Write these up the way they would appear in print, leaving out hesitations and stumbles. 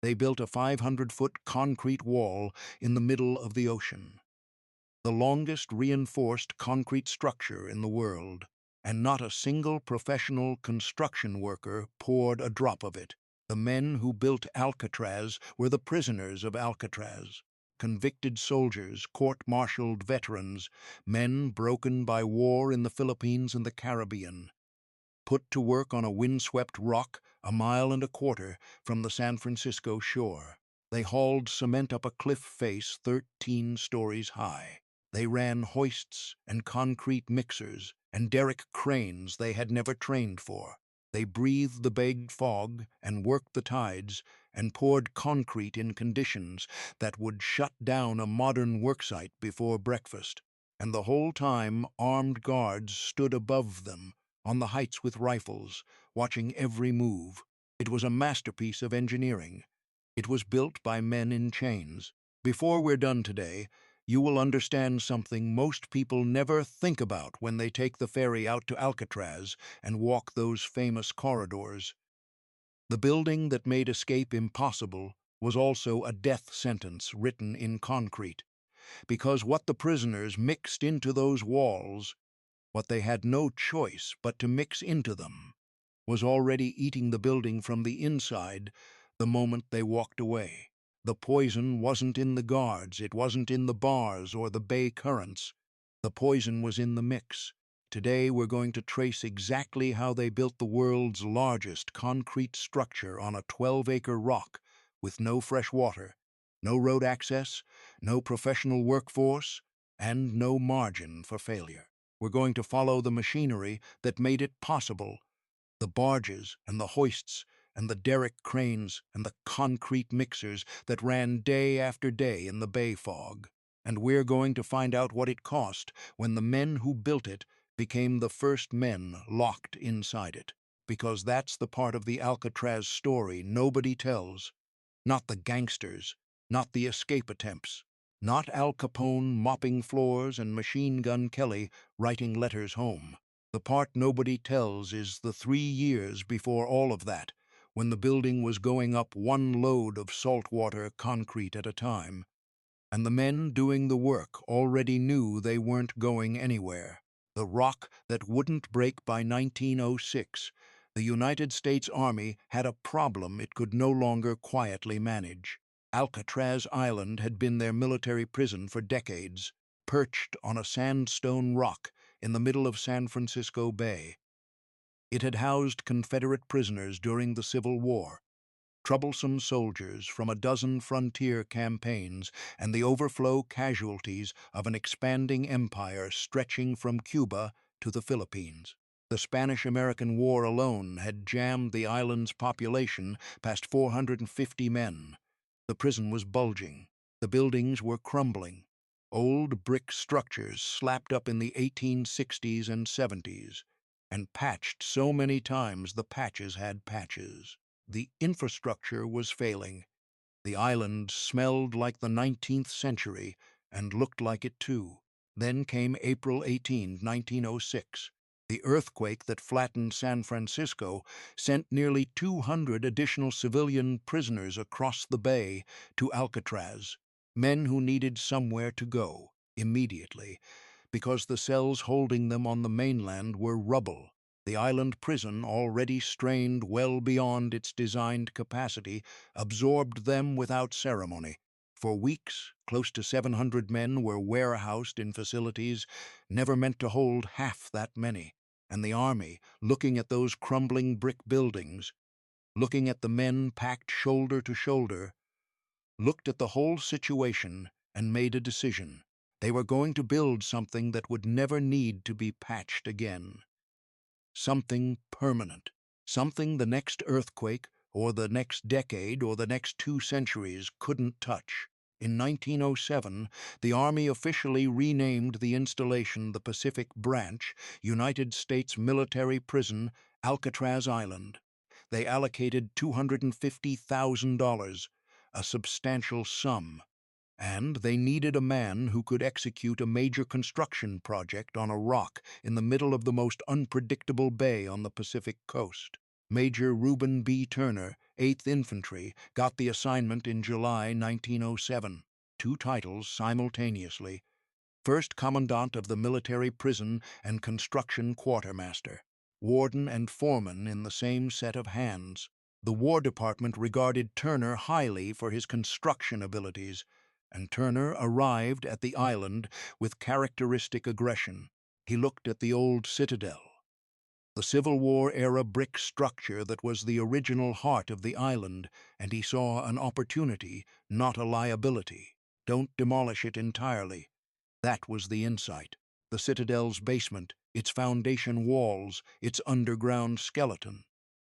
They built a 500-foot concrete wall in the middle of the ocean, the longest reinforced concrete structure in the world, and not a single professional construction worker poured a drop of it. The men who built Alcatraz were the prisoners of Alcatraz, convicted soldiers, court-martialed veterans, men broken by war in the Philippines and the Caribbean, put to work on a windswept rock 1.25 miles from the San Francisco shore. They hauled cement up a cliff face 13 stories high. They ran hoists and concrete mixers and derrick cranes they had never trained for. They breathed the baked fog and worked the tides and poured concrete in conditions that would shut down a modern worksite before breakfast. And the whole time, armed guards stood above them on the heights with rifles, watching every move. It was a masterpiece of engineering. It was built by men in chains. Before we're done today, you will understand something most people never think about when they take the ferry out to Alcatraz and walk those famous corridors. The building that made escape impossible was also a death sentence written in concrete, because what the prisoners mixed into those walls, what they had no choice but to mix into them, was already eating the building from the inside the moment they walked away. The poison wasn't in the guards, it wasn't in the bars or the bay currents. The poison was in the mix. Today we're going to trace exactly how they built the world's largest concrete structure on a 12-acre rock with no fresh water, no road access, no professional workforce, and no margin for failure. We're going to follow the machinery that made it possible, the barges and the hoists and the derrick cranes and the concrete mixers that ran day after day in the bay fog. And we're going to find out what it cost when the men who built it became the first men locked inside it. Because that's the part of the Alcatraz story nobody tells. Not the gangsters, not the escape attempts, not Al Capone mopping floors and Machine Gun Kelly writing letters home. The part nobody tells is the 3 years before all of that, when the building was going up one load of saltwater concrete at a time, and the men doing the work already knew they weren't going anywhere. The rock that wouldn't break by 1906, the United States Army had a problem it could no longer quietly manage. Alcatraz Island had been their military prison for decades, perched on a sandstone rock in the middle of San Francisco Bay. It had housed Confederate prisoners during the Civil War, troublesome soldiers from a dozen frontier campaigns, and the overflow casualties of an expanding empire stretching from Cuba to the Philippines. The Spanish-American War alone had jammed the island's population past 450 men. The prison was bulging. The buildings were crumbling. Old brick structures slapped up in the 1860s and 70s, and patched so many times the patches had patches. The infrastructure was failing. The island smelled like the 19th century and looked like it too. Then came April 18, 1906. The earthquake that flattened San Francisco sent nearly 200 additional civilian prisoners across the bay to Alcatraz, men who needed somewhere to go immediately, because the cells holding them on the mainland were rubble. The island prison, already strained well beyond its designed capacity, absorbed them without ceremony. For weeks, close to 700 men were warehoused in facilities never meant to hold half that many. And the army, looking at those crumbling brick buildings, looking at the men packed shoulder to shoulder, looked at the whole situation and made a decision. They were going to build something that would never need to be patched again. Something permanent. Something the next earthquake, or the next decade, or the next 2 centuries couldn't touch. In 1907, the Army officially renamed the installation the Pacific Branch, United States Military Prison, Alcatraz Island. They allocated $250,000, a substantial sum, and they needed a man who could execute a major construction project on a rock in the middle of the most unpredictable bay on the Pacific coast. Major Reuben B. Turner, 8th Infantry, got the assignment in July 1907. Two titles simultaneously. First Commandant of the Military Prison and Construction Quartermaster. Warden and foreman in the same set of hands. The War Department regarded Turner highly for his construction abilities, and Turner arrived at the island with characteristic aggression. He looked at the old citadel, the Civil War-era brick structure that was the original heart of the island, and he saw an opportunity, not a liability. Don't demolish it entirely. That was the insight. The citadel's basement, its foundation walls, its underground skeleton.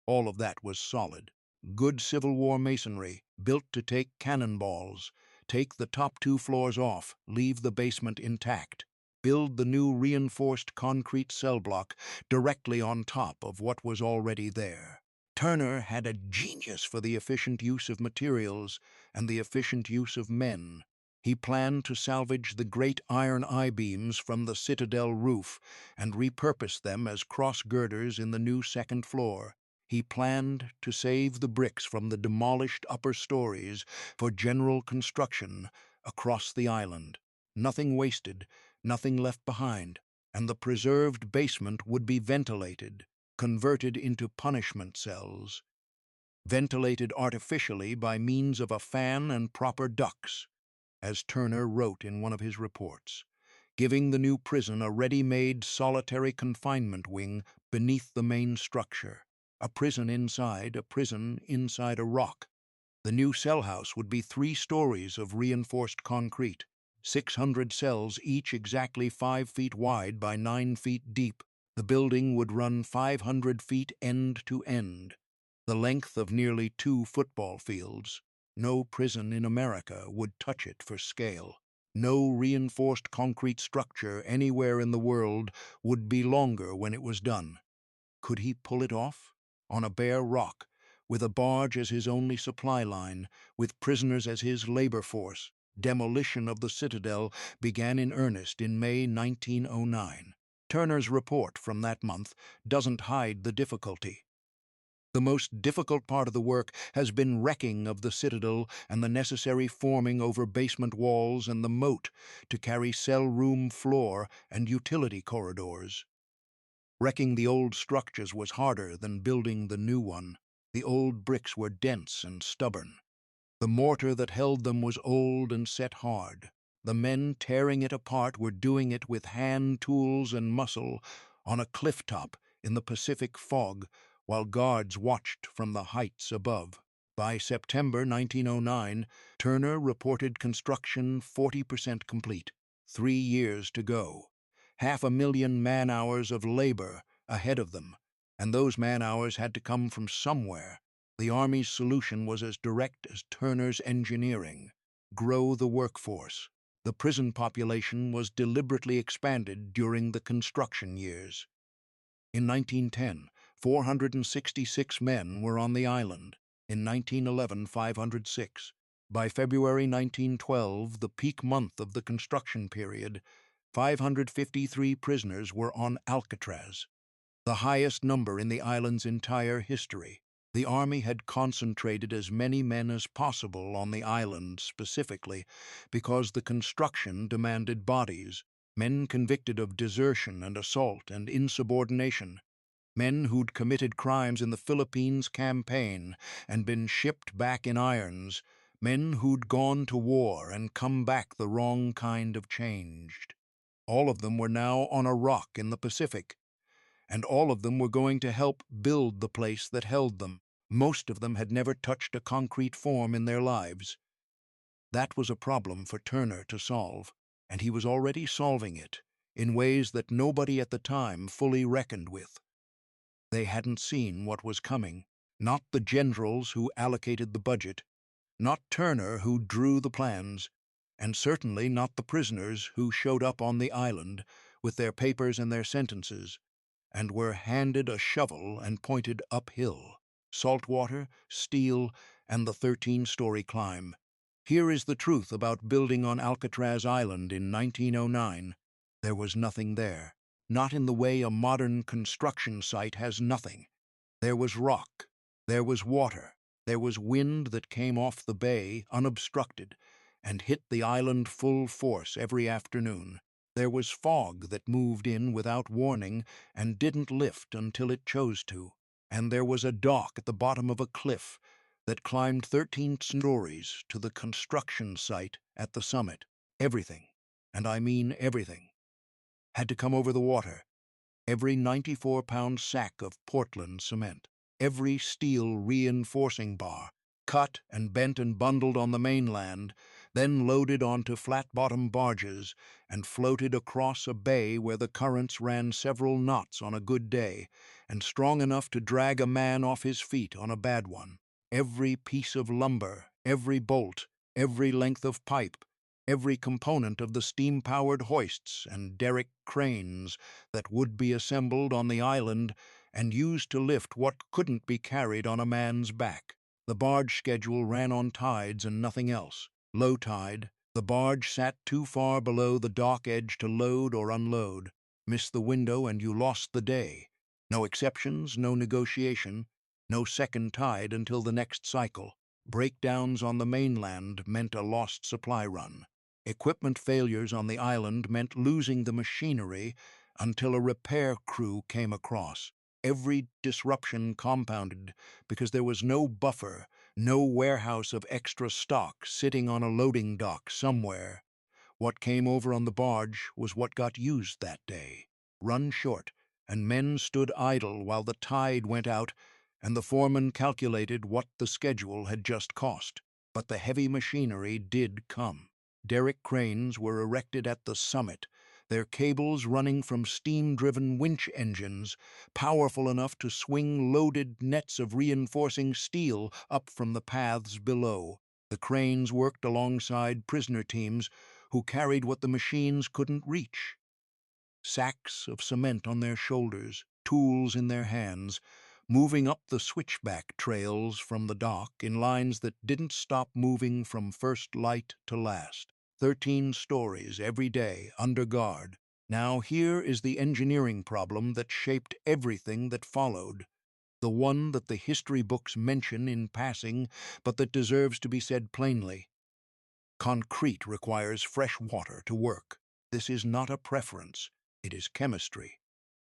All of that was solid. Good Civil War masonry, built to take cannonballs. Take the top two floors off, leave the basement intact. Build the new reinforced concrete cell block directly on top of what was already there. Turner had a genius for the efficient use of materials and the efficient use of men. He planned to salvage the great iron I-beams from the citadel roof and repurpose them as cross-girders in the new second floor. He planned to save the bricks from the demolished upper stories for general construction across the island. Nothing wasted, nothing left behind, and the preserved basement would be ventilated, converted into punishment cells, ventilated artificially by means of a fan and proper ducts, as Turner wrote in one of his reports, giving the new prison a ready-made solitary confinement wing beneath the main structure. A prison inside a rock. The new cell house would be 3 stories of reinforced concrete, 600 cells, each exactly 5 feet wide by 9 feet deep. The building would run 500 feet end to end, the length of nearly 2 football fields. No prison in America would touch it for scale. No reinforced concrete structure anywhere in the world would be longer when it was done. Could he pull it off? On a bare rock, with a barge as his only supply line, with prisoners as his labor force, demolition of the citadel began in earnest in May 1909. Turner's report from that month doesn't hide the difficulty. The most difficult part of the work has been wrecking of the citadel and the necessary forming over basement walls and the moat to carry cell room floor and utility corridors. Wrecking the old structures was harder than building the new one. The old bricks were dense and stubborn. The mortar that held them was old and set hard. The men tearing it apart were doing it with hand tools and muscle on a cliff top in the Pacific fog, while guards watched from the heights above. By September 1909, Turner reported construction 40% complete. 3 years to go. 500,000 man-hours of labor ahead of them, and those man-hours had to come from somewhere. The Army's solution was as direct as Turner's engineering: grow the workforce. The prison population was deliberately expanded during the construction years. In 1910, 466 men were on the island. In 1911, 506. By February 1912, the peak month of the construction period, 553 prisoners were on Alcatraz, the highest number in the island's entire history. The Army had concentrated as many men as possible on the island specifically because the construction demanded bodies, men convicted of desertion and assault and insubordination, men who'd committed crimes in the Philippines campaign and been shipped back in irons, men who'd gone to war and come back the wrong kind of changed. All of them were now on a rock in the Pacific, and all of them were going to help build the place that held them. Most of them had never touched a concrete form in their lives. That was a problem for Turner to solve, and he was already solving it in ways that nobody at the time fully reckoned with. They hadn't seen what was coming, not the generals who allocated the budget, not Turner who drew the plans, and certainly not the prisoners who showed up on the island with their papers and their sentences, and were handed a shovel and pointed uphill. Saltwater, steel, and the 13-story climb. Here is the truth about building on Alcatraz Island in 1909. There was nothing there. Not in the way a modern construction site has nothing. There was rock. There was water. There was wind that came off the bay unobstructed and hit the island full force every afternoon. There was fog that moved in without warning and didn't lift until it chose to. And there was a dock at the bottom of a cliff that climbed 13 stories to the construction site at the summit. Everything, and I mean everything, had to come over the water. Every 94-pound sack of Portland cement, every steel reinforcing bar, cut and bent and bundled on the mainland, then loaded onto flat-bottom barges and floated across a bay where the currents ran several knots on a good day and strong enough to drag a man off his feet on a bad one. Every piece of lumber, every bolt, every length of pipe, every component of the steam-powered hoists and derrick cranes that would be assembled on the island and used to lift what couldn't be carried on a man's back. The barge schedule ran on tides and nothing else. Low tide, the barge sat too far below the dock edge to load or unload. Missed the window and you lost the day. No exceptions, no negotiation, no second tide until the next cycle. Breakdowns on the mainland meant a lost supply run. Equipment failures on the island meant losing the machinery until a repair crew came across. Every disruption compounded because there was no buffer, no warehouse of extra stock sitting on a loading dock somewhere. What came over on the barge was what got used that day. Run short, and men stood idle while the tide went out, and the foreman calculated what the schedule had just cost. But the heavy machinery did come. Derrick cranes were erected at the summit, their cables running from steam-driven winch engines, powerful enough to swing loaded nets of reinforcing steel up from the paths below. The cranes worked alongside prisoner teams who carried what the machines couldn't reach. Sacks of cement on their shoulders, tools in their hands, moving up the switchback trails from the dock in lines that didn't stop moving from first light to last. 13 stories every day, under guard. Now here is the engineering problem that shaped everything that followed. The one that the history books mention in passing, but that deserves to be said plainly. Concrete requires fresh water to work. This is not a preference, it is chemistry.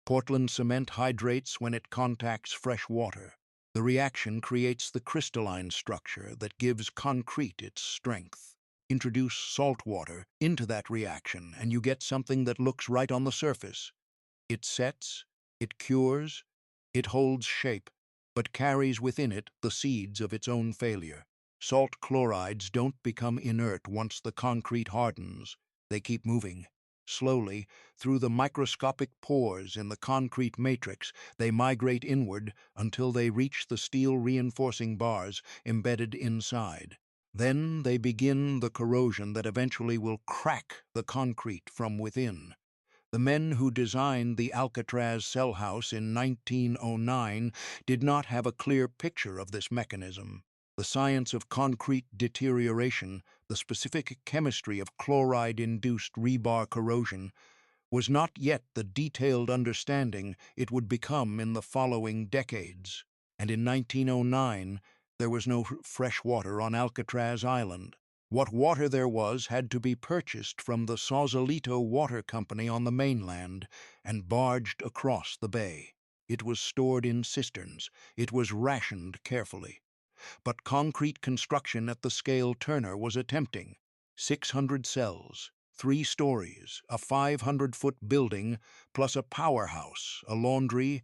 Portland cement hydrates when it contacts fresh water. The reaction creates the crystalline structure that gives concrete its strength. Introduce salt water into that reaction and you get something that looks right on the surface. It sets, it cures, it holds shape, but carries within it the seeds of its own failure. Salt chlorides don't become inert once the concrete hardens. They keep moving. Slowly, through the microscopic pores in the concrete matrix, they migrate inward until they reach the steel reinforcing bars embedded inside. Then they begin the corrosion that eventually will crack the concrete from within. The men who designed the Alcatraz cell house in 1909 did not have a clear picture of this mechanism. The science of concrete deterioration, the specific chemistry of chloride-induced rebar corrosion, was not yet the detailed understanding it would become in the following decades. And in 1909, there was no fresh water on Alcatraz Island. What water there was had to be purchased from the Sausalito Water Company on the mainland and barged across the bay. It was stored in cisterns. It was rationed carefully. But concrete construction at the scale Turner was attempting. 600 cells, 3 stories, a 500-foot building, plus a powerhouse, a laundry,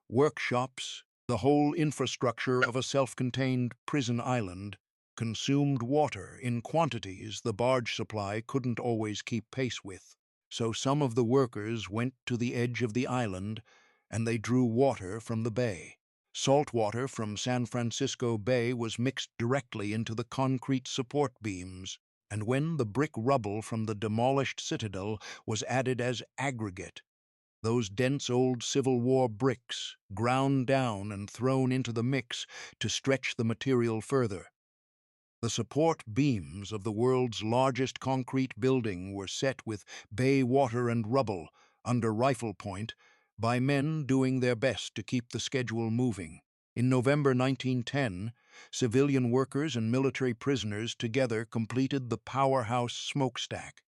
workshops, the whole infrastructure of a self-contained prison island, consumed water in quantities the barge supply couldn't always keep pace with. So some of the workers went to the edge of the island and they drew water from the bay. Salt water from San Francisco Bay was mixed directly into the concrete support beams, and when the brick rubble from the demolished citadel was added as aggregate, those dense old Civil War bricks ground down and thrown into the mix to stretch the material further. The support beams of the world's largest concrete building were set with bay water and rubble under rifle point by men doing their best to keep the schedule moving. In November 1910, Civilian workers and military prisoners together completed the powerhouse smokestack.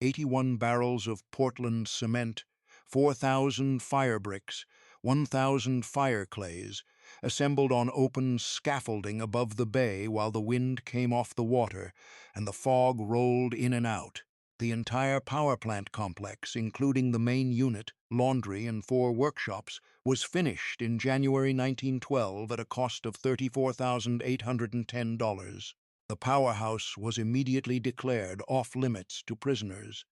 81 barrels of Portland cement, 4,000 fire bricks, 1,000 fire clays, assembled on open scaffolding above the bay while the wind came off the water and the fog rolled in and out. The entire power plant complex, including the main unit, laundry, and 4 workshops, was finished in January 1912 at a cost of $34,810. The powerhouse was immediately declared off-limits to prisoners.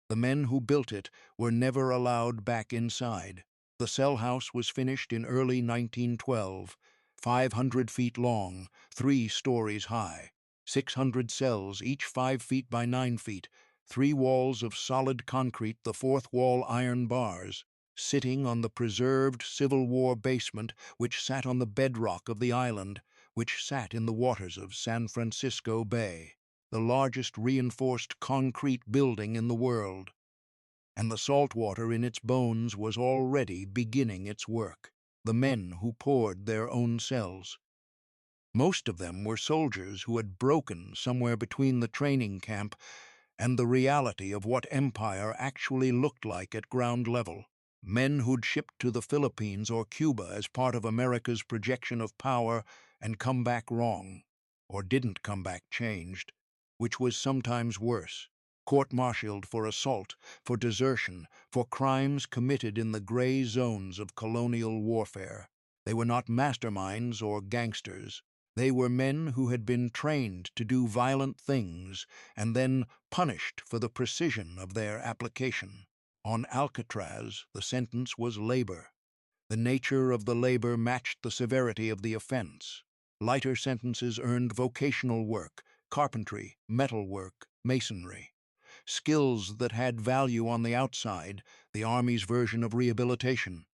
The men who built it were never allowed back inside. The cell house was finished in early 1912, 500 feet long, 3 stories high, 600 cells, each 5 feet by 9 feet, 3 walls of solid concrete, the 4th wall iron bars, sitting on the preserved Civil War basement which sat on the bedrock of the island, which sat in the waters of San Francisco Bay, the largest reinforced concrete building in the world. And the saltwater in its bones was already beginning its work. The men who poured their own cells. Most of them were soldiers who had broken somewhere between the training camp and the reality of what empire actually looked like at ground level. Men who'd shipped to the Philippines or Cuba as part of America's projection of power and come back wrong, or didn't come back changed, which was sometimes worse. Court-martialed for assault, for desertion, for crimes committed in the gray zones of colonial warfare. They were not masterminds or gangsters. They were men who had been trained to do violent things and then punished for the precision of their application. On Alcatraz, the sentence was labor. The nature of the labor matched the severity of the offense. Lighter sentences earned vocational work, carpentry, metalwork, masonry. Skills that had value on the outside, the Army's version of rehabilitation.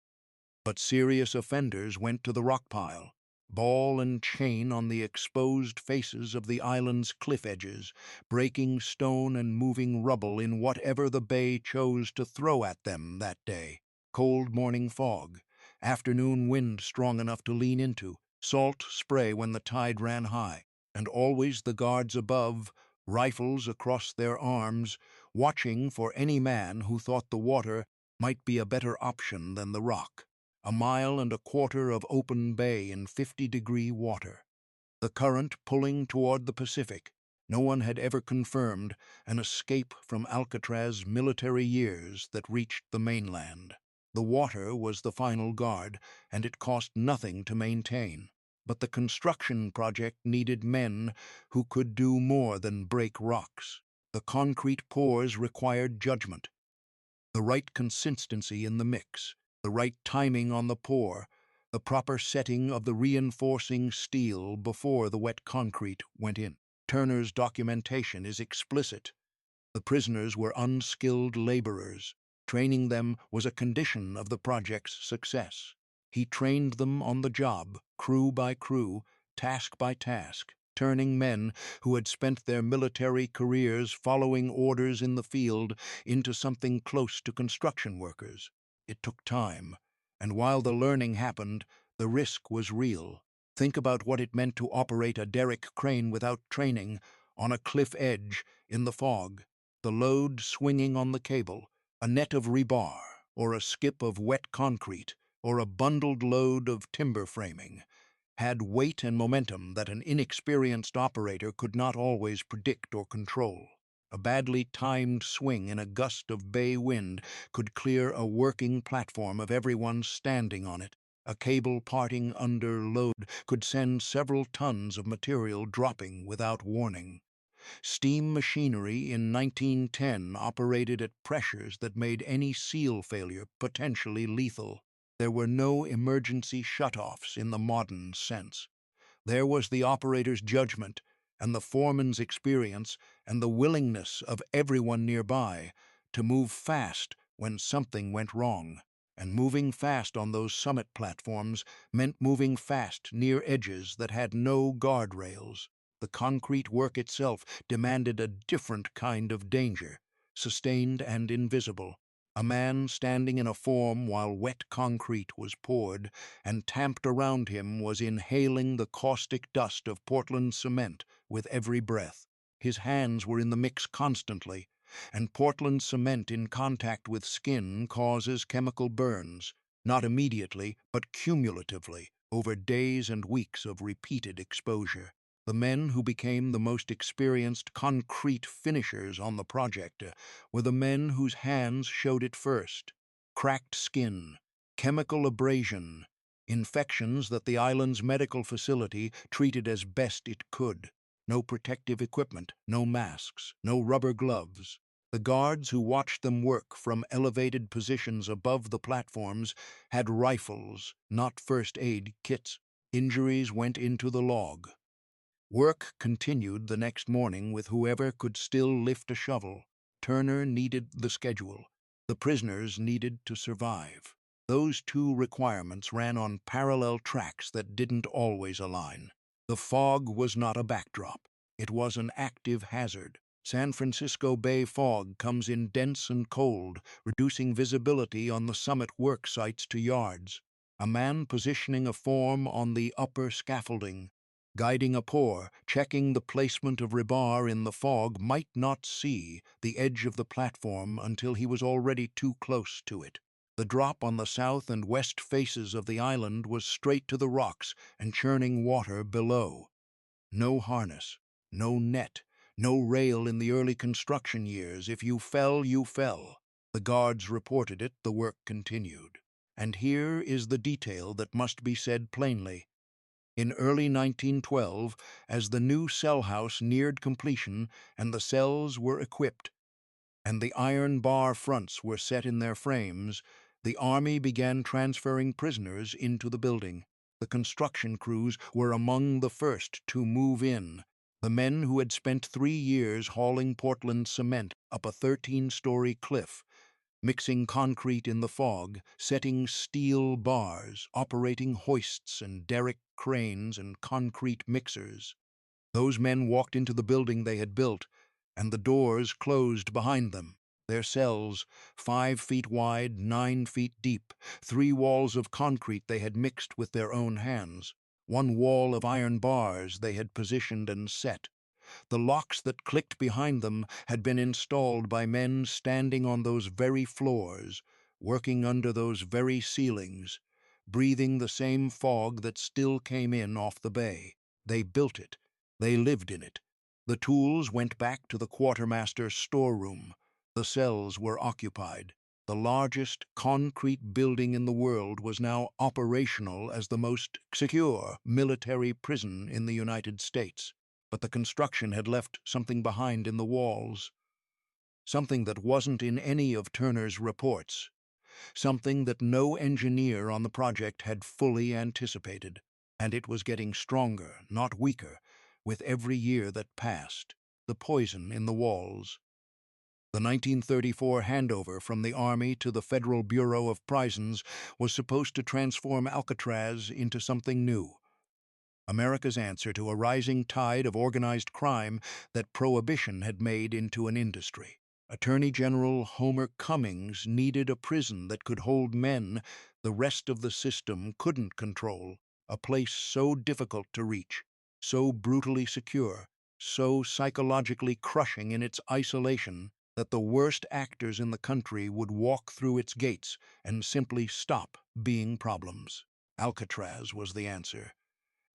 But serious offenders went to the rock pile, ball and chain on the exposed faces of the island's cliff edges, breaking stone and moving rubble in whatever the bay chose to throw at them that day. Cold morning fog, afternoon wind strong enough to lean into, salt spray when the tide ran high, and always the guards above, rifles across their arms, watching for any man who thought the water might be a better option than the rock. A mile and a quarter of open bay in 50-degree water. The current pulling toward the Pacific. No one had ever confirmed an escape from Alcatraz military years that reached the mainland. The water was the final guard, and it cost nothing to maintain. But the construction project needed men who could do more than break rocks. The concrete pours required judgment, the right consistency in the mix, the right timing on the pour, the proper setting of the reinforcing steel before the wet concrete went in. Turner's documentation is explicit. The prisoners were unskilled laborers. Training them was a condition of the project's success. He trained them on the job, crew by crew, task by task, turning men who had spent their military careers following orders in the field into something close to construction workers. It took time, and while the learning happened, the risk was real. Think about what it meant to operate a derrick crane without training, on a cliff edge, in the fog, the load swinging on the cable, a net of rebar, or a skip of wet concrete, or a bundled load of timber framing, had weight and momentum that an inexperienced operator could not always predict or control. A badly timed swing in a gust of bay wind could clear a working platform of everyone standing on it. A cable parting under load could send several tons of material dropping without warning. Steam machinery in 1910 operated at pressures that made any seal failure potentially lethal. There were no emergency shutoffs in the modern sense. There was the operator's judgment and the foreman's experience and the willingness of everyone nearby to move fast when something went wrong. And moving fast on those summit platforms meant moving fast near edges that had no guardrails. The concrete work itself demanded a different kind of danger, sustained and invisible. A man standing in a form while wet concrete was poured, and tamped around him was inhaling the caustic dust of Portland cement with every breath. His hands were in the mix constantly, and Portland cement in contact with skin causes chemical burns, not immediately, but cumulatively, over days and weeks of repeated exposure. The men who became the most experienced concrete finishers on the project were the men whose hands showed it first. Cracked skin, chemical abrasion, infections that the island's medical facility treated as best it could. No protective equipment, no masks, no rubber gloves. The guards who watched them work from elevated positions above the platforms had rifles, not first aid kits. Injuries went into the log. Work continued the next morning with whoever could still lift a shovel. Turner needed the schedule. The prisoners needed to survive. Those two requirements ran on parallel tracks that didn't always align. The fog was not a backdrop. It was an active hazard. San Francisco Bay fog comes in dense and cold, reducing visibility on the summit work sites to yards. A man positioning a form on the upper scaffolding, guiding a pour, checking the placement of rebar in the fog, might not see the edge of the platform until he was already too close to it. The drop on the south and west faces of the island was straight to the rocks and churning water below. No harness, no net, no rail in the early construction years. If you fell, you fell. The guards reported it, the work continued. And here is the detail that must be said plainly. In early 1912, as the new cell house neared completion and the cells were equipped, and the iron bar fronts were set in their frames, the Army began transferring prisoners into the building. The construction crews were among the first to move in. The men who had spent 3 years hauling Portland cement up a 13-story cliff, mixing concrete in the fog, setting steel bars, operating hoists and derrick cranes and concrete mixers. Those men walked into the building they had built, and the doors closed behind them. Their cells, 5 feet wide, 9 feet deep, 3 walls of concrete they had mixed with their own hands, 1 wall of iron bars they had positioned and set. The locks that clicked behind them had been installed by men standing on those very floors, working under those very ceilings, breathing the same fog that still came in off the bay. They built it. They lived in it. The tools went back to the quartermaster's storeroom. The cells were occupied. The largest concrete building in the world was now operational as the most secure military prison in the United States. But the construction had left something behind in the walls, something that wasn't in any of Turner's reports, something that no engineer on the project had fully anticipated. And it was getting stronger, not weaker, with every year that passed. The poison in the walls. The 1934 handover from the Army to the Federal Bureau of Prisons was supposed to transform Alcatraz into something new. America's answer to a rising tide of organized crime that Prohibition had made into an industry. Attorney General Homer Cummings needed a prison that could hold men the rest of the system couldn't control, a place so difficult to reach, so brutally secure, so psychologically crushing in its isolation that the worst actors in the country would walk through its gates and simply stop being problems. Alcatraz was the answer.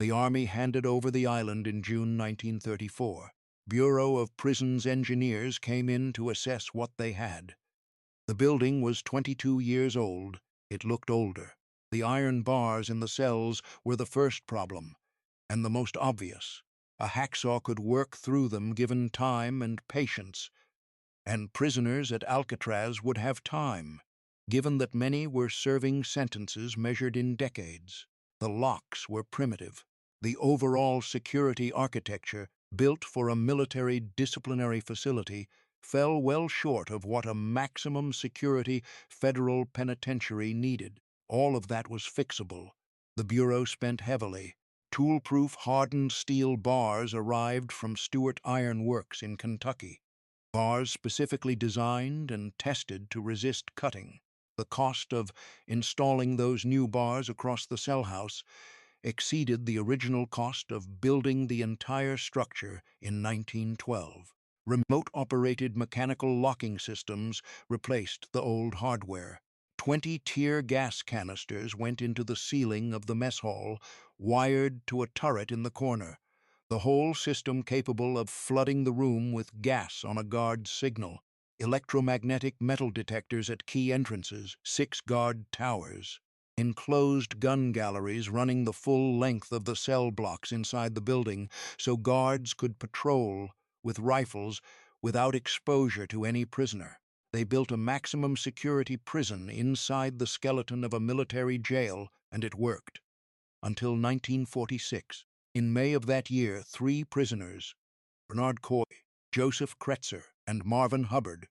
The Army handed over the island in June 1934. Bureau of Prisons engineers came in to assess what they had. The building was 22 years old. It looked older. The iron bars in the cells were the first problem, and the most obvious. A hacksaw could work through them given time and patience, and prisoners at Alcatraz would have time, given that many were serving sentences measured in decades. The locks were primitive. The overall security architecture, built for a military disciplinary facility, fell well short of what a maximum security federal penitentiary needed. All of that was fixable. The Bureau spent heavily. Tool-proof hardened steel bars arrived from Stewart Iron Works in Kentucky. Bars specifically designed and tested to resist cutting. The cost of installing those new bars across the cell house exceeded the original cost of building the entire structure in 1912. Remote-operated mechanical locking systems replaced the old hardware. 20 tear gas canisters went into the ceiling of the mess hall, wired to a turret in the corner, the whole system capable of flooding the room with gas on a guard's signal. Electromagnetic metal detectors at key entrances, 6 guard towers. Enclosed gun galleries running the full length of the cell blocks inside the building so guards could patrol with rifles without exposure to any prisoner. They built a maximum security prison inside the skeleton of a military jail, and it worked. Until 1946. In May of that year, 3 prisoners, Bernard Coy, Joseph Kretzer, and Marvin Hubbard,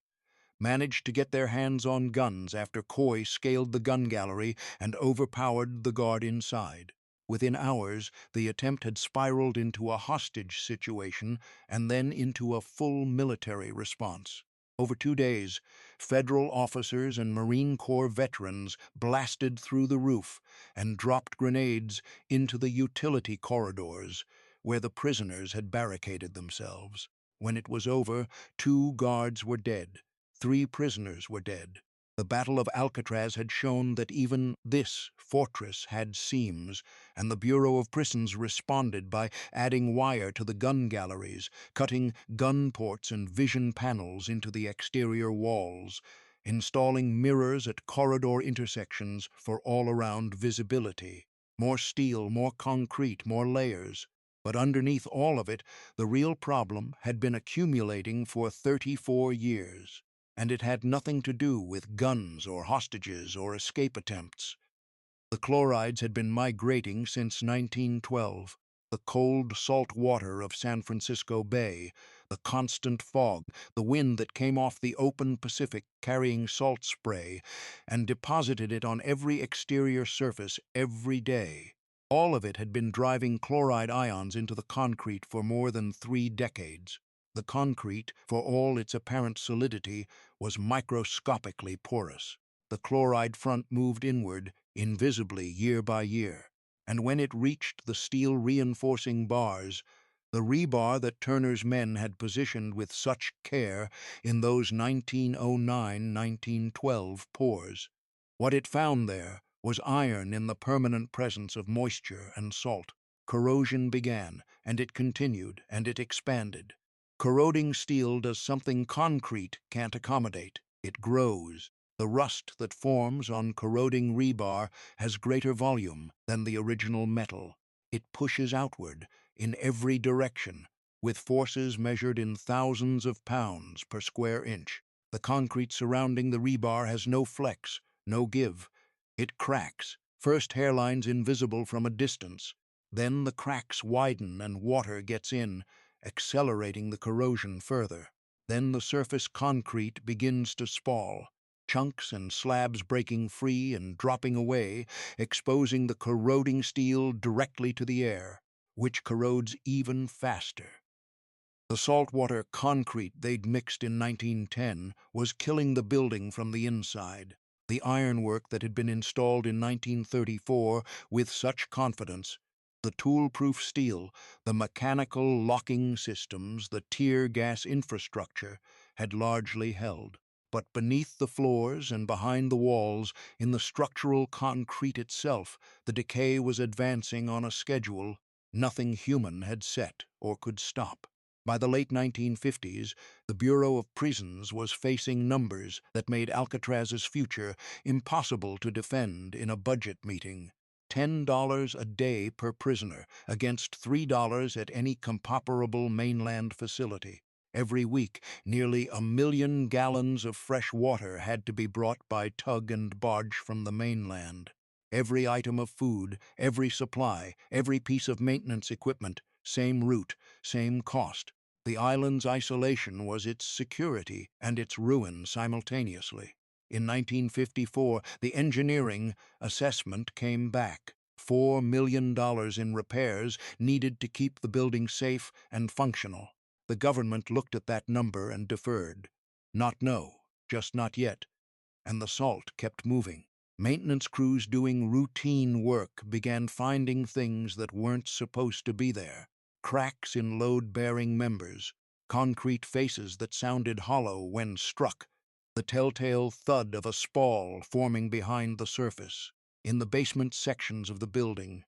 managed to get their hands on guns after Coy scaled the gun gallery and overpowered the guard inside. Within hours, the attempt had spiraled into a hostage situation and then into a full military response. Over 2 days, federal officers and Marine Corps veterans blasted through the roof and dropped grenades into the utility corridors where the prisoners had barricaded themselves. When it was over, 2 guards were dead. 3 prisoners were dead. The Battle of Alcatraz had shown that even this fortress had seams, and the Bureau of Prisons responded by adding wire to the gun galleries, cutting gun ports and vision panels into the exterior walls, installing mirrors at corridor intersections for all-around visibility. More steel, more concrete, more layers. But underneath all of it, the real problem had been accumulating for 34 years. And it had nothing to do with guns or hostages or escape attempts. The chlorides had been migrating since 1912. The cold, salt water of San Francisco Bay, the constant fog, the wind that came off the open Pacific carrying salt spray and deposited it on every exterior surface every day. All of it had been driving chloride ions into the concrete for more than 3 decades. The concrete, for all its apparent solidity, was microscopically porous. The chloride front moved inward, invisibly year by year, and when it reached the steel reinforcing bars, the rebar that Turner's men had positioned with such care in those 1909-1912 pours, what it found there was iron in the permanent presence of moisture and salt. Corrosion began, and it continued, and it expanded. Corroding steel does something concrete can't accommodate. It grows. The rust that forms on corroding rebar has greater volume than the original metal. It pushes outward in every direction, with forces measured in thousands of pounds per square inch. The concrete surrounding the rebar has no flex, no give. It cracks, first hairlines invisible from a distance. Then the cracks widen and water gets in, accelerating the corrosion further. Then the surface concrete begins to spall, chunks and slabs breaking free and dropping away, exposing the corroding steel directly to the air, which corrodes even faster. The saltwater concrete they'd mixed in 1910 was killing the building from the inside. The ironwork that had been installed in 1934 with such confidence, the tool-proof steel, the mechanical locking systems, the tear gas infrastructure, had largely held. But beneath the floors and behind the walls, in the structural concrete itself, the decay was advancing on a schedule nothing human had set or could stop. By the late 1950s, the Bureau of Prisons was facing numbers that made Alcatraz's future impossible to defend in a budget meeting. $10 a day per prisoner against $3 at any comparable mainland facility. Every week, nearly 1 million gallons of fresh water had to be brought by tug and barge from the mainland. Every item of food, every supply, every piece of maintenance equipment, same route, same cost. The island's isolation was its security and its ruin simultaneously. In 1954, the engineering assessment came back. $4 million in repairs needed to keep the building safe and functional. The government looked at that number and deferred. Not no, just not yet. And the salt kept moving. Maintenance crews doing routine work began finding things that weren't supposed to be there. Cracks in load-bearing members, concrete faces that sounded hollow when struck, the telltale thud of a spall forming behind the surface. In the basement sections of the building,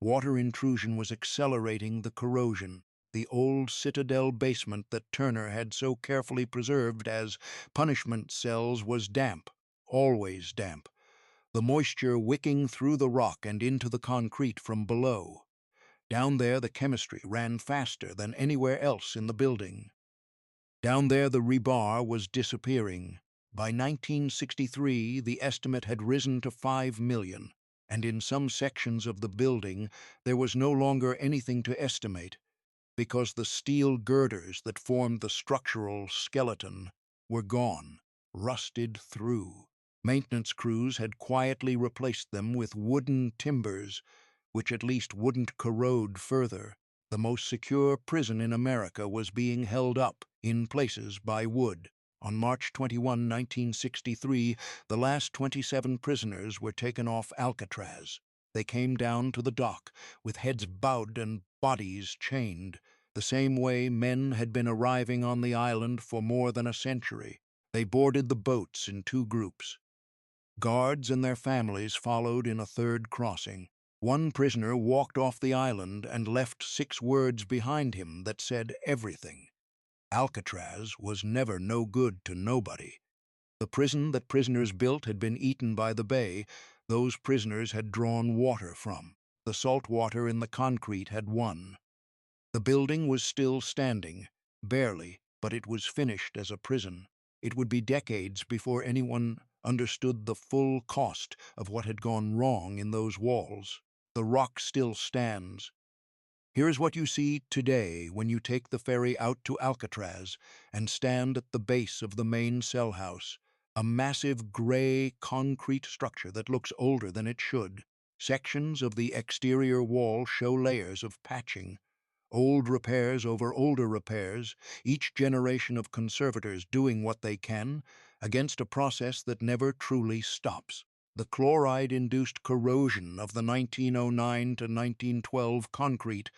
water intrusion was accelerating the corrosion. The old Citadel basement that Turner had so carefully preserved as punishment cells was damp, always damp, the moisture wicking through the rock and into the concrete from below. Down there the chemistry ran faster than anywhere else in the building. Down there the rebar was disappearing. By 1963, the estimate had risen to 5 million, and in some sections of the building there was no longer anything to estimate, because the steel girders that formed the structural skeleton were gone, rusted through. Maintenance crews had quietly replaced them with wooden timbers, which at least wouldn't corrode further. The most secure prison in America was being held up, in places, by wood. On March 21, 1963, the last 27 prisoners were taken off Alcatraz. They came down to the dock, with heads bowed and bodies chained, the same way men had been arriving on the island for more than a century. They boarded the boats in two groups. Guards and their families followed in a third crossing. One prisoner walked off the island and left 6 words behind him that said everything. Alcatraz was never no good to nobody. The prison that prisoners built had been eaten by the bay those prisoners had drawn water from. The salt water in the concrete had won. The building was still standing, barely, but it was finished as a prison. It would be decades before anyone understood the full cost of what had gone wrong in those walls. The rock still stands. Here is what you see today when you take the ferry out to Alcatraz and stand at the base of the main cell house, a massive gray concrete structure that looks older than it should. Sections of the exterior wall show layers of patching, old repairs over older repairs, each generation of conservators doing what they can against a process that never truly stops. The chloride-induced corrosion of the 1909 to 1912 concrete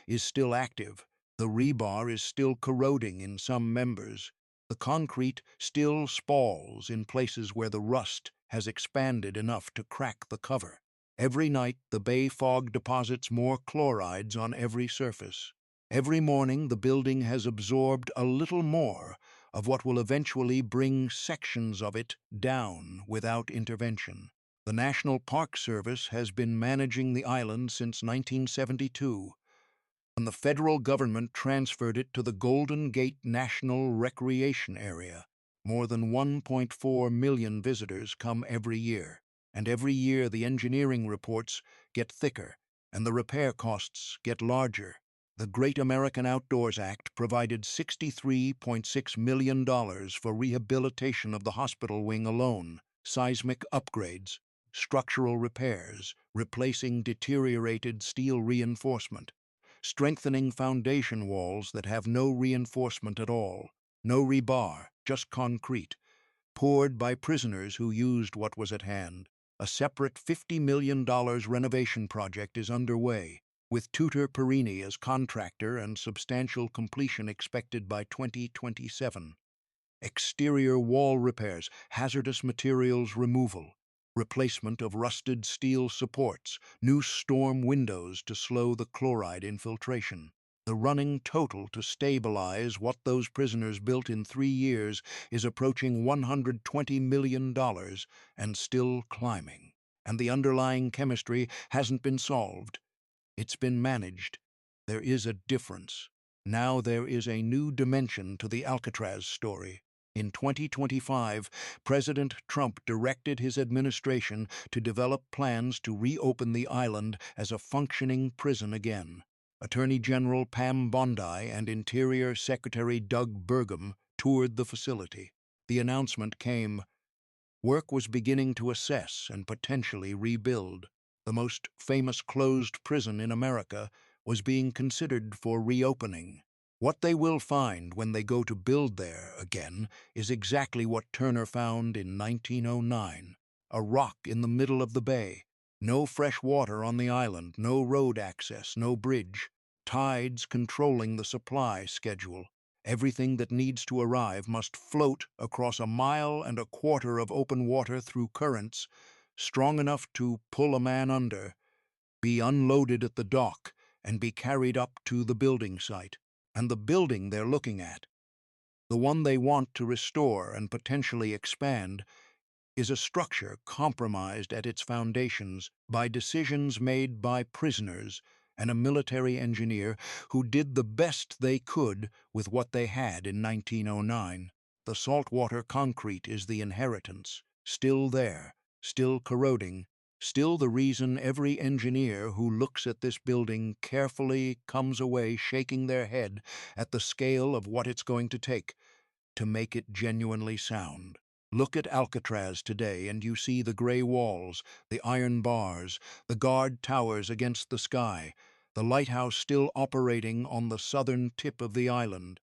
is still active. The rebar is still corroding in some members. The concrete still spalls in places where the rust has expanded enough to crack the cover. Every night, the bay fog deposits more chlorides on every surface. Every morning, the building has absorbed a little more of what will eventually bring sections of it down without intervention. The National Park Service has been managing the island since 1972, when the federal government transferred it to the Golden Gate National Recreation Area. More than 1.4 million visitors come every year, and every year the engineering reports get thicker and the repair costs get larger. The Great American Outdoors Act provided $63.6 million for rehabilitation of the hospital wing alone, seismic upgrades, structural repairs, replacing deteriorated steel reinforcement, strengthening foundation walls that have no reinforcement at all, no rebar, just concrete, poured by prisoners who used what was at hand. A separate $50 million renovation project is underway, with Tutor Perini as contractor and substantial completion expected by 2027. Exterior wall repairs, hazardous materials removal, replacement of rusted steel supports, new storm windows to slow the chloride infiltration. The running total to stabilize what those prisoners built in 3 years is approaching $120 million and still climbing. And the underlying chemistry hasn't been solved. It's been managed. There is a difference. Now there is a new dimension to the Alcatraz story. In 2025, President Trump directed his administration to develop plans to reopen the island as a functioning prison again. Attorney General Pam Bondi and Interior Secretary Doug Burgum toured the facility. The announcement came. Work was beginning to assess and potentially rebuild. The most famous closed prison in America was being considered for reopening. What they will find when they go to build there again is exactly what Turner found in 1909, a rock in the middle of the bay. No fresh water on the island, no road access, no bridge. Tides controlling the supply schedule. Everything that needs to arrive must float across 1.25 miles of open water through currents strong enough to pull a man under, be unloaded at the dock, and be carried up to the building site. And the building they're looking at, the one they want to restore and potentially expand, is a structure compromised at its foundations by decisions made by prisoners and a military engineer who did the best they could with what they had in 1909. The saltwater concrete is the inheritance, still there, still corroding, still the reason every engineer who looks at this building carefully comes away shaking their head at the scale of what it's going to take to make it genuinely sound. Look at Alcatraz today and you see the gray walls, the iron bars, the guard towers against the sky, the lighthouse still operating on the southern tip of the island.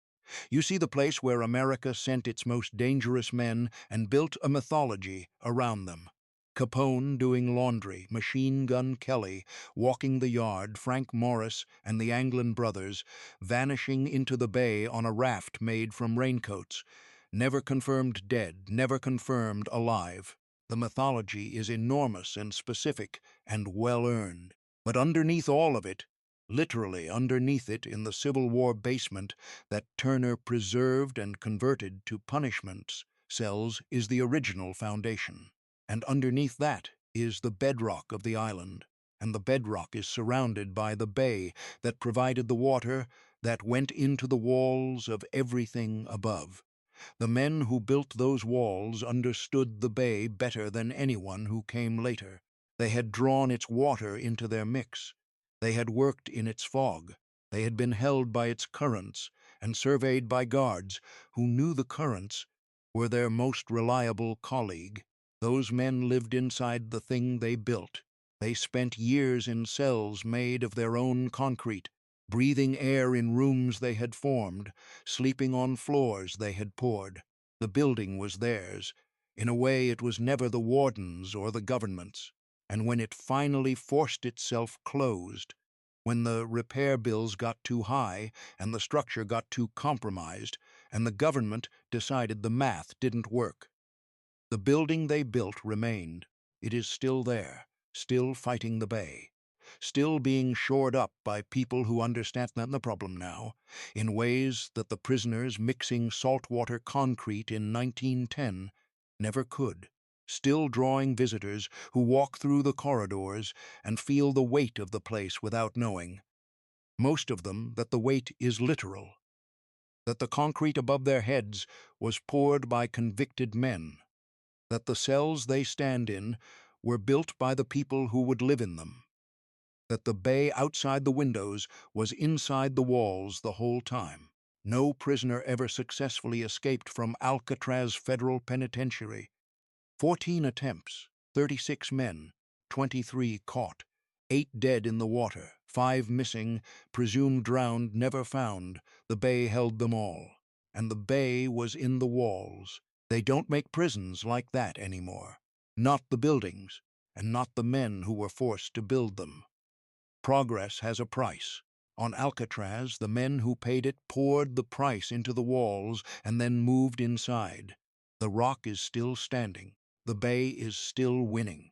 You see the place where America sent its most dangerous men and built a mythology around them. Capone doing laundry, Machine Gun Kelly walking the yard, Frank Morris and the Anglin brothers vanishing into the bay on a raft made from raincoats. Never confirmed dead, never confirmed alive. The mythology is enormous and specific and well-earned. But underneath all of it, literally underneath it in the Civil War basement that Turner preserved and converted to punishment cells, is the original foundation. And underneath that is the bedrock of the island. And the bedrock is surrounded by the bay that provided the water that went into the walls of everything above. The men who built those walls understood the bay better than anyone who came later. They had drawn its water into their mix. They had worked in its fog. They had been held by its currents and surveyed by guards who knew the currents were their most reliable colleague. Those men lived inside the thing they built. They spent years in cells made of their own concrete, breathing air in rooms they had formed, sleeping on floors they had poured. The building was theirs. In a way, it was never the warden's or the government's. And when it finally forced itself closed, when the repair bills got too high and the structure got too compromised, and the government decided the math didn't work, the building they built remained. It is still there, still fighting the bay, still being shored up by people who understand the problem now, in ways that the prisoners mixing saltwater concrete in 1910 never could, still drawing visitors who walk through the corridors and feel the weight of the place without knowing, most of them, that the weight is literal, that the concrete above their heads was poured by convicted men, that the cells they stand in were built by the people who would live in them, that the bay outside the windows was inside the walls the whole time. No prisoner ever successfully escaped from Alcatraz Federal Penitentiary. 14 attempts, 36 men, 23 caught, 8 dead in the water, 5 missing, presumed drowned, never found. The bay held them all. And the bay was in the walls. They don't make prisons like that anymore. Not the buildings, and not the men who were forced to build them. Progress has a price. On Alcatraz, the men who paid it poured the price into the walls and then moved inside. The rock is still standing. The bay is still winning.